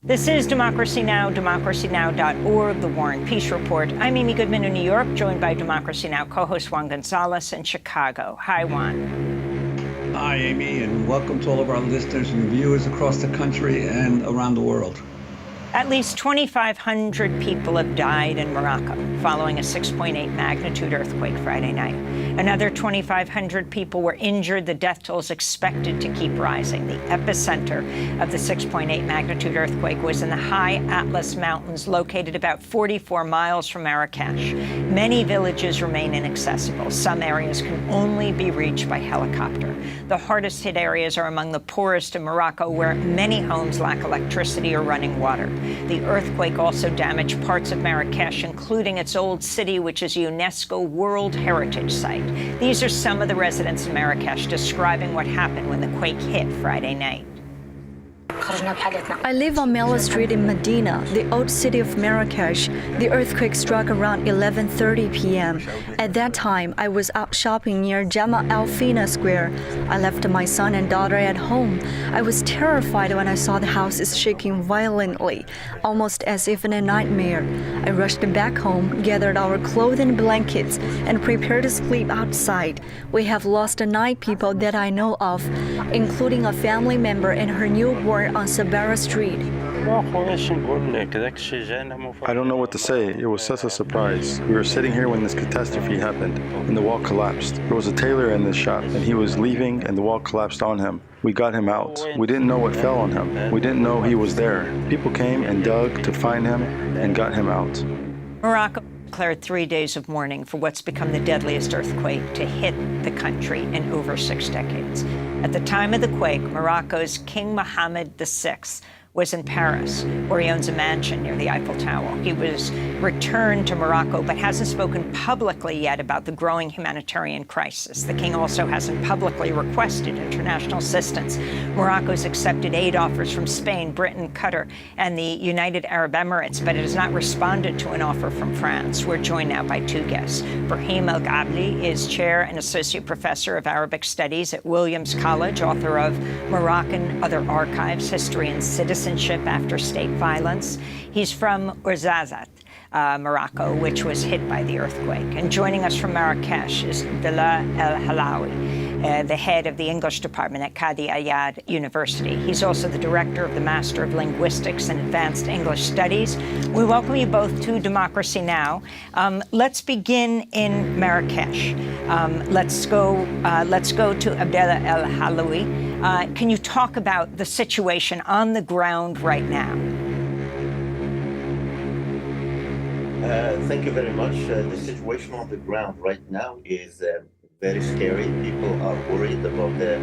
This is Democracy Now!, democracynow.org, The War and Peace Report. I'm Amy Goodman in New York, joined by Democracy Now! Co-host Juan Gonzalez in Chicago. Hi, Juan. Hi, Amy, and welcome to all of our listeners and viewers across the country and around the world. At least 2,500 people have died in Morocco following a 6.8 magnitude earthquake Friday night. Another 2,500 people were injured. The death toll is expected to keep rising. The epicenter of the 6.8 magnitude earthquake was in the high Atlas Mountains, located about 44 miles from Marrakesh. Many villages remain inaccessible. Some areas can only be reached by helicopter. The hardest hit areas are among the poorest in Morocco, where many homes lack electricity or running water. The earthquake also damaged parts of Marrakesh, including its old city, which is a UNESCO World Heritage Site. These are some of the residents in Marrakesh describing what happened when the quake hit Friday night. I live on Mela Street in Medina, the old city of Marrakesh. The earthquake struck around 11:30 p.m. At that time, I was out shopping near Jama Al Fina Square. I left my son and daughter at home. I was terrified when I saw the houses shaking violently, almost as if in a nightmare. I rushed back home, gathered our clothes and blankets, and prepared to sleep outside. We have lost 9 people that I know of, including a family member and her newborn on Sabara Street. I don't know what to say. It was such a surprise. We were sitting here when this catastrophe happened, and the wall collapsed. There was a tailor in this shop, and he was leaving, and the wall collapsed on him. We got him out. We didn't know what fell on him. We didn't know he was there. People came and dug to find him and got him out. Morocco declared 3 days of mourning for what's become the deadliest earthquake to hit the country in over 6 decades. At the time of the quake, Morocco's King Mohammed VI was in Paris, where he owns a mansion near the Eiffel Tower. He was returned to Morocco, but hasn't spoken publicly yet about the growing humanitarian crisis. The king also hasn't publicly requested international assistance. Morocco's accepted aid offers from Spain, Britain, Qatar, and the United Arab Emirates, but it has not responded to an offer from France. We're joined now by 2 guests. Brahim El Ghabli is chair and associate professor of Arabic studies at Williams College, author of Moroccan Other Archives, History and Citizenship After State Violence. He's from Ouarzazate, Morocco, which was hit by the earthquake. And joining us from Marrakesh is Bilal El Halawi, the head of the English department at Qadi Ayad University. He's also the director of the Master of Linguistics and Advanced English Studies. We welcome you both to Democracy Now! Let's begin in Marrakesh. Let's go to Abdallah El Halawi. Can you talk about the situation on the ground right now? Thank you very much. The situation on the ground right now is very scary. People are worried about the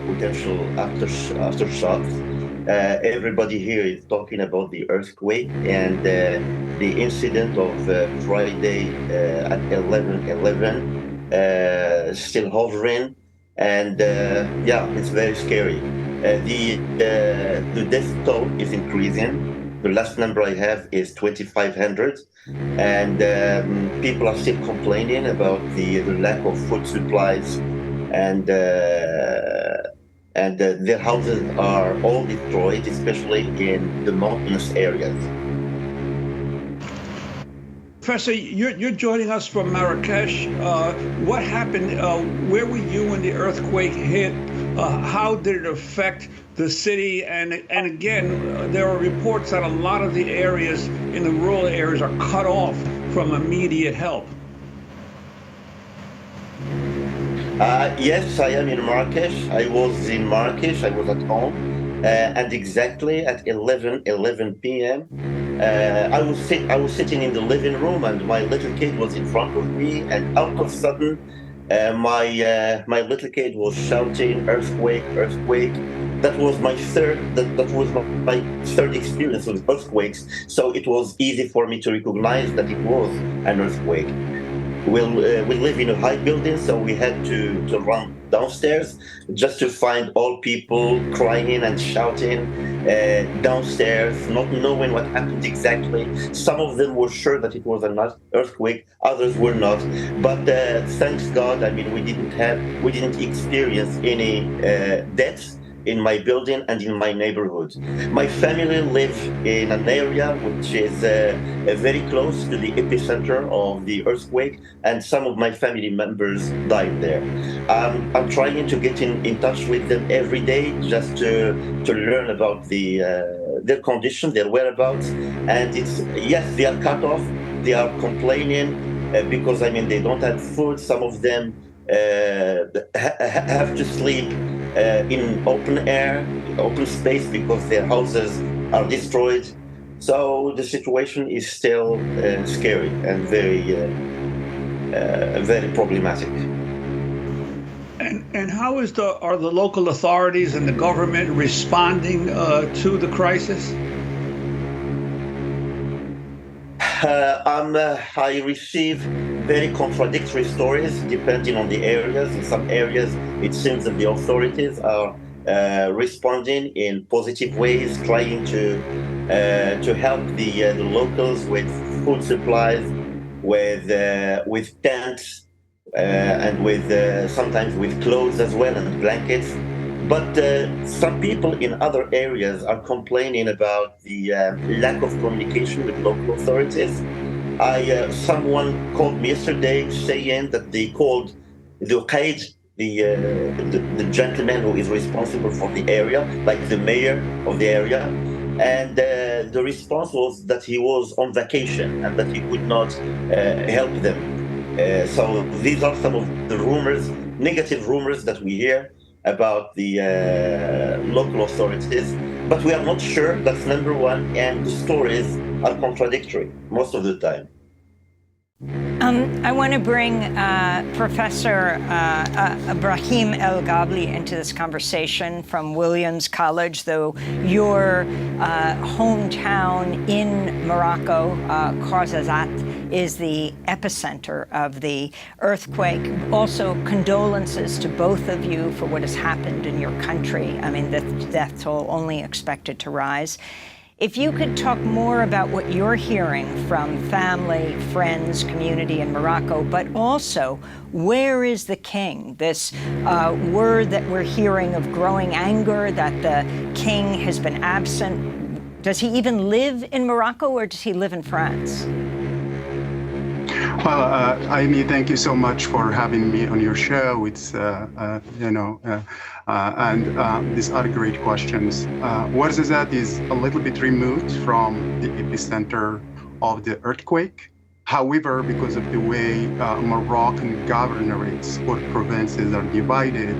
potential aftershocks. Everybody here is talking about the earthquake and the incident of Friday at 11:11, still hovering. And yeah, it's very scary. The death toll is increasing. The last number I have is 2,500, and people are still complaining about the lack of food supplies, and their houses are all destroyed, especially in the mountainous areas. Professor, you're joining us from Marrakesh. What happened? Where were you when the earthquake hit? How did it affect the city? And again, there are reports that a lot of the areas in the rural areas are cut off from immediate help. Yes, I am in Marrakesh. I was in Marrakesh. I was at home. And exactly at 11 p.m., I was sitting in the living room, and my little kid was in front of me, and all of a sudden, my little kid was shouting, "Earthquake, earthquake!" That was my third experience with earthquakes, so it was easy for me to recognize that it was an earthquake. We live in a high building, so we had to run downstairs just to find all people crying and shouting downstairs, not knowing what happened exactly. Some of them were sure that it was an earthquake, others were not. But thanks God, I mean, we didn't experience any deaths. in my building and in my neighborhood. My family live in an area which is very close to the epicenter of the earthquake, and some of my family members died there. I'm trying to get in touch with them every day just to learn about their condition, their whereabouts. And yes, they are cut off, they are complaining because they don't have food. Some of them have to sleep in open air, open space, because their houses are destroyed. So the situation is still scary and very problematic. And how are the local authorities and the government responding to the crisis? I receive very contradictory stories depending on the areas. In some areas, it seems that the authorities are responding in positive ways, trying to help the locals with food supplies, with tents, and with sometimes with clothes as well and blankets. But some people in other areas are complaining about the lack of communication with local authorities. Someone called me yesterday saying that they called the Qaid, the gentleman who is responsible for the area, like the mayor of the area, and the response was that he was on vacation and that he could not help them. So these are some of the rumors, negative rumors that we hear about the local authorities, but we are not sure. That's number one, and the stories are contradictory most of the time. I want to bring Professor Ibrahim El Gably into this conversation from Williams College, though your hometown in Morocco, Ouarzazate, is the epicenter of the earthquake. Also, condolences to both of you for what has happened in your country. The death toll only expected to rise. If you could talk more about what you're hearing from family, friends, community in Morocco, but also, where is the king? This word that we're hearing of growing anger that the king has been absent. Does he even live in Morocco, or does he live in France? Well, Amy, thank you so much for having me on your show. It's, these are great questions. Ouarzazate is a little bit removed from the epicenter of the earthquake. However, because of the way Moroccan governorates or provinces are divided,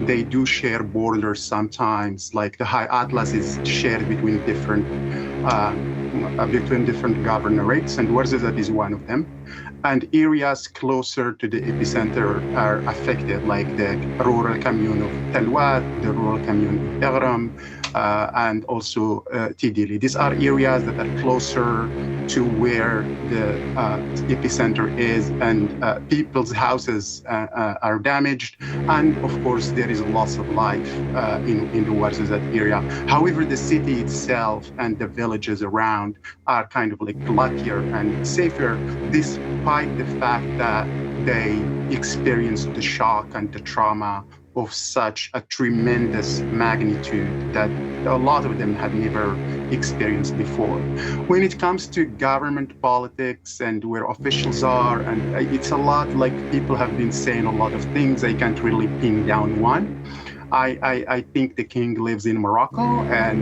they do share borders sometimes, like the High Atlas is shared between different governorates, and Ouarzazate is one of them. And areas closer to the epicenter are affected, like the rural commune of Talwat, the rural commune of Eghram, and also Tidili. These are areas that are closer to where the epicenter is, and people's houses are damaged. And of course, there is loss of life in the Ouarzazate area. However, the city itself and the villages around are kind of like luckier and safer, despite the fact that they experienced the shock and the trauma of such a tremendous magnitude that a lot of them had never experienced before. When it comes to government politics and where officials are, and it's a lot, like people have been saying a lot of things, I can't really pin down one. I think the king lives in Morocco, and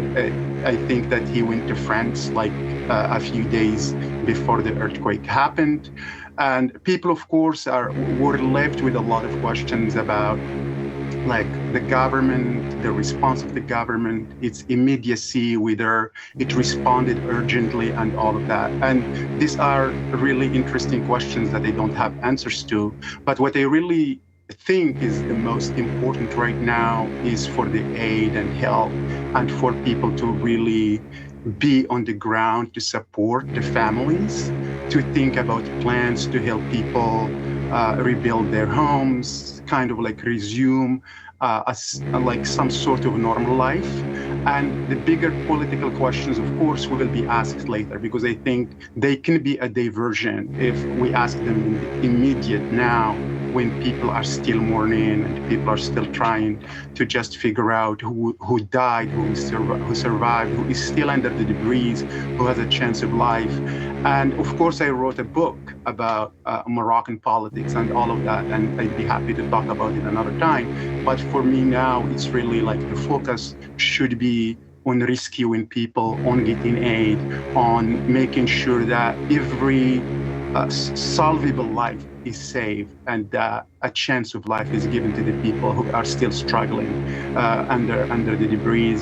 I think that he went to France like a few days before the earthquake happened. And people, of course, were left with a lot of questions about like the government, the response of the government, its immediacy, whether it responded urgently and all of that. And these are really interesting questions that I don't have answers to. But what I really think is the most important right now is for the aid and help, and for people to really be on the ground to support the families, to think about plans to help people rebuild their homes, kind of like resume like some sort of normal life. And the bigger political questions, of course, will be asked later, because I think they can be a diversion if we ask them in the immediate now when people are still mourning and people are still trying to just figure out who died, who survived, who is still under the debris, who has a chance of life. And of course, I wrote a book about Moroccan politics and all of that, and I'd be happy to talk about it another time. But for me now, it's really like the focus should be on rescuing people, on getting aid, on making sure that every solvable life is saved and a chance of life is given to the people who are still struggling under the debris.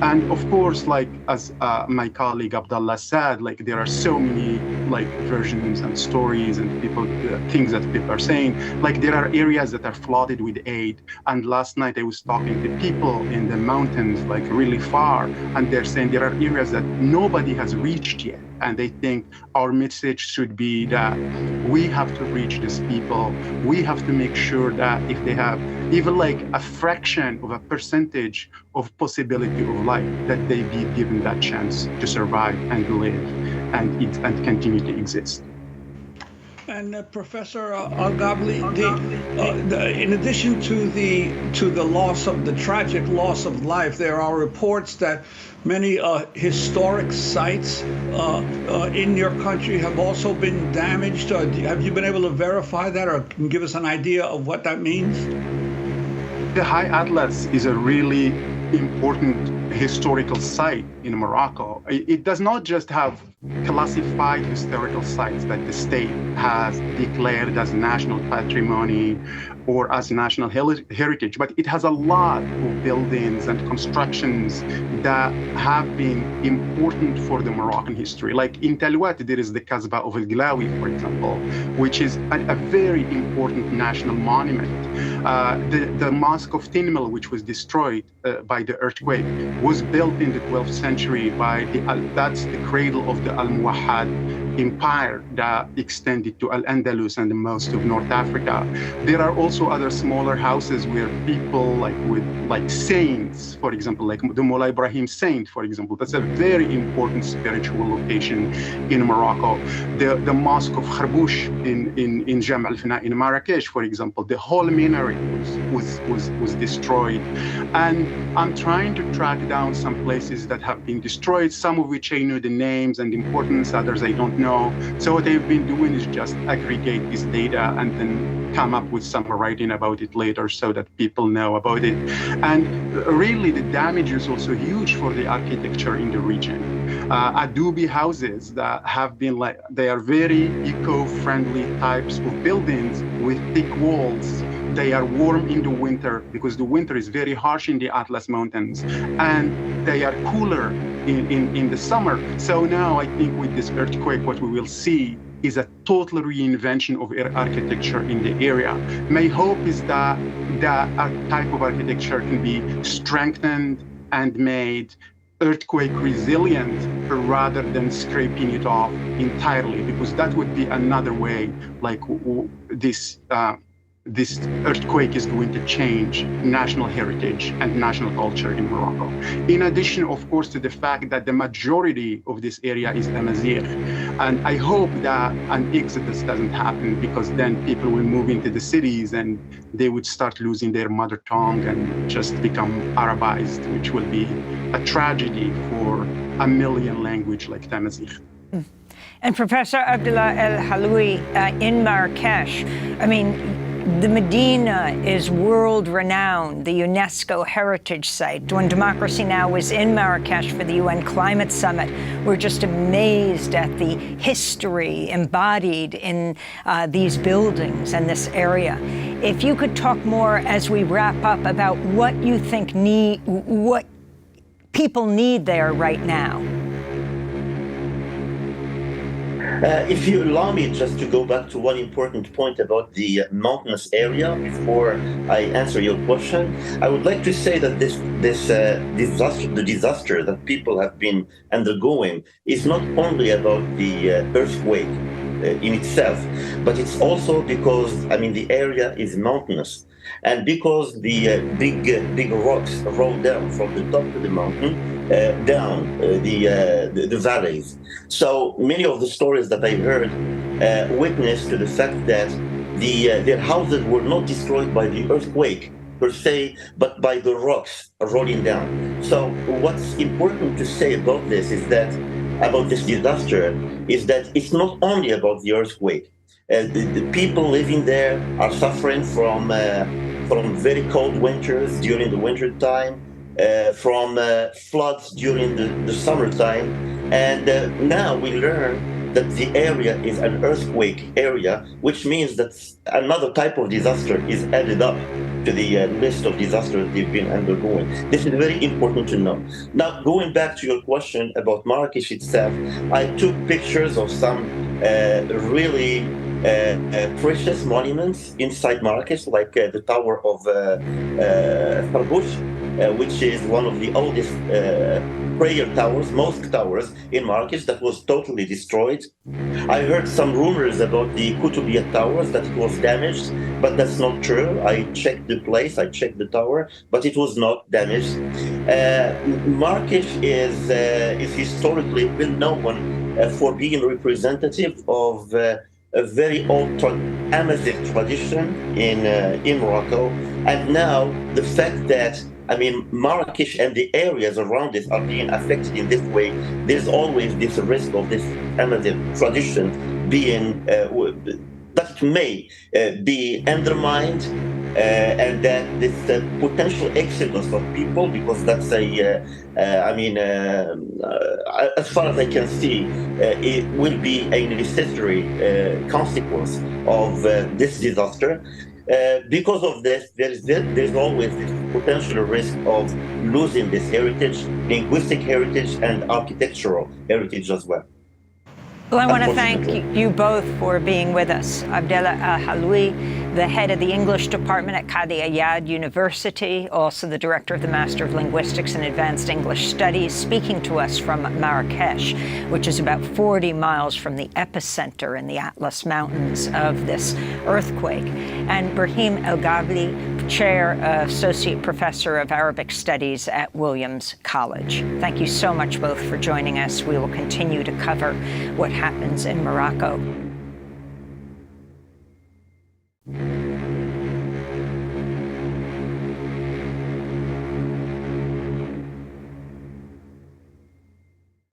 And of course, like as my colleague Abdallah said, like there are so many like versions and stories and people things that people are saying. Like there are areas that are flooded with aid. And last night I was talking to people in the mountains, like really far, and they're saying there are areas that nobody has reached yet. And they think our message should be that we have to reach these people. We have to make sure that if they have even like a fraction of a percentage of possibility of life, that they be given that chance to survive and live and continue to exist. And Professor Al-Gabli, in addition to the tragic loss of life, there are reports that many historic sites in your country have also been damaged. Have you been able to verify that, or can you give us an idea of what that means? The High Atlas is a really important historical site in Morocco. It does not just have classified historical sites that the state has declared as national patrimony or as national heritage, but it has a lot of buildings and constructions that have been important for the Moroccan history. Like in Talouat, there is the Kasbah of El Glawi, for example, which is a very important national monument. The Mosque of Tinmel, which was destroyed by the earthquake, was built in the 12th century by that's the cradle of the Almohad empire that extended to Al-Andalus and most of North Africa. There are also other smaller houses where people like saints, for example, like the Mullah Ibrahim Saint, for example. That's a very important spiritual location in Morocco. The Mosque of Kharbouch in Jam' al-Fina in Marrakesh, for example, the whole minaret was destroyed. And I'm trying to track down some places that have been destroyed, some of which I know the names and importance, others I don't know. So what they've been doing is just aggregate this data and then come up with some writing about it later so that people know about it. And really the damage is also huge for the architecture in the region. Adobe houses that have been they are very eco-friendly types of buildings with thick walls. They are warm in the winter because the winter is very harsh in the Atlas Mountains, and they are cooler in the summer. So now I think with this earthquake, what we will see is a total reinvention of architecture in the area. My hope is that that type of architecture can be strengthened and made earthquake resilient rather than scraping it off entirely, because that would be another way like this earthquake is going to change national heritage and national culture in Morocco. In addition, of course, to the fact that the majority of this area is Amazigh. And I hope that an exodus doesn't happen, because then people will move into the cities and they would start losing their mother tongue and just become Arabized, which will be a tragedy for a million language like Amazigh. And Professor Abdallah El-Haloui, in Marrakesh, I mean, the Medina is world-renowned, the UNESCO heritage site. When Democracy Now! Was in Marrakesh for the UN Climate Summit, we're just amazed at the history embodied in these buildings and this area. If you could talk more as we wrap up about what you think what people need there right now. If you allow me just to go back to one important point about the mountainous area before I answer your question, I would like to say that the disaster that people have been undergoing is not only about the earthquake in itself, but it's also because, I mean, the area is mountainous. And because the big rocks roll down from the top of the mountain down the valleys. So many of the stories that I heard witness to the fact that their houses were not destroyed by the earthquake per se, but by the rocks rolling down. So what's important to say about this disaster is that it's not only about the earthquake. The people living there are suffering from very cold winters during the winter time, from floods during the summertime, and now we learn that the area is an earthquake area, which means that another type of disaster is added up to the list of disasters they've been undergoing. This is very important to know. Now, going back to your question about Marrakesh itself, I took pictures of some really precious monuments inside Marrakesh, like the Tower of Farbouch, which is one of the oldest prayer towers, mosque towers in Marrakesh, that was totally destroyed. I heard some rumors about the Koutoubia towers, that it was damaged, but that's not true. I checked the place, I checked the tower, but it was not damaged. Marrakesh is historically well known for being representative of a very old Amazigh tradition in Morocco. And now the fact that, I mean, Marrakesh and the areas around it are being affected in this way, there's always this risk of this Amazigh tradition being, that it may be undermined, and that this potential exodus of people, because that's as far as I can see, it will be a necessary consequence of this disaster. Because of this, there's always this potential risk of losing this heritage, linguistic heritage and architectural heritage as well. Well, I want to thank you both for being with us. Abdellah Al-Haloui, the head of the English department at Qadi Ayad University, also the director of the Master of Linguistics and Advanced English Studies, speaking to us from Marrakesh, which is about 40 miles from the epicenter in the Atlas Mountains of this earthquake. And Brahim El-Gabli, Chair, Associate Professor of Arabic Studies at Williams College. Thank you so much both for joining us. We will continue to cover what happens in Morocco.